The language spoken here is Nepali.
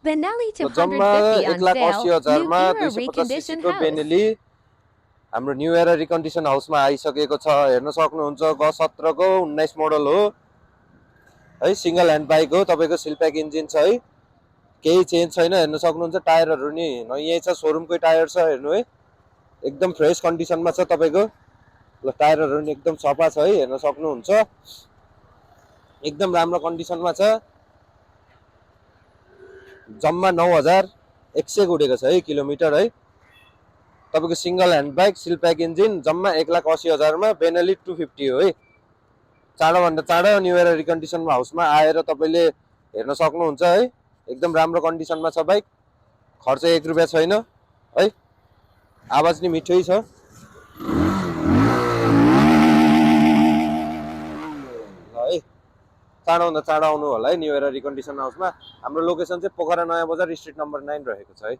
Benelli जम्मा 250 on sale. 1,80,000 New मा era 285 reconditioned सीटको house. बेनेली हाम्रो न्यू एरा रिकन्डिसन हाउसमा आइसकेको छ। हेर्न सक्नुहुन्छ ग17 को 19 मोडल हो है, सिंगल ह्यान्ड बाइक हो, तपाईको सिल प्याक इन्जिन छ है, केही चेन्ज छैन। हेर्न सक्नुहुन्छ टायरहरु नि यही छ, शोरूमकै टायर छ, हेर्नु है एकदम फ्रेश कन्डिसनमा छ तपाईको। ल टायरहरु नि एकदम सफा छ है, हेर्न सक्नुहुन्छ एकदम राम्रो कन्डिसनमा छ। जम्मा 9,100 उडेको छ है किलोमिटर है। तपाईको सिंगल ह्यान्ड बाइक सिल प्याक इन्जिन जम्मा 1,80,000 मा बेनेली 250 हो है। चाँडो भन्दा चाँडो न्यू एरा रिकन्डिसन हाउसमा आएर तपाईले हेर्न सक्नुहुन्छ है, एकदम राम्रो कन्डिसनमा छ बाइक, खर्च 1 रुपैयाँ छैन है। आवाज नि मिठै छ। है चाँडो भन्दा चाँडो आउनु होला है न्यू एरा रिकन्डिसन हाउसमा। हाम्रो लोकेसन चाहिँ पोखरा नयाँ बजार स्ट्रिट नम्बर 9 रहेको छ है।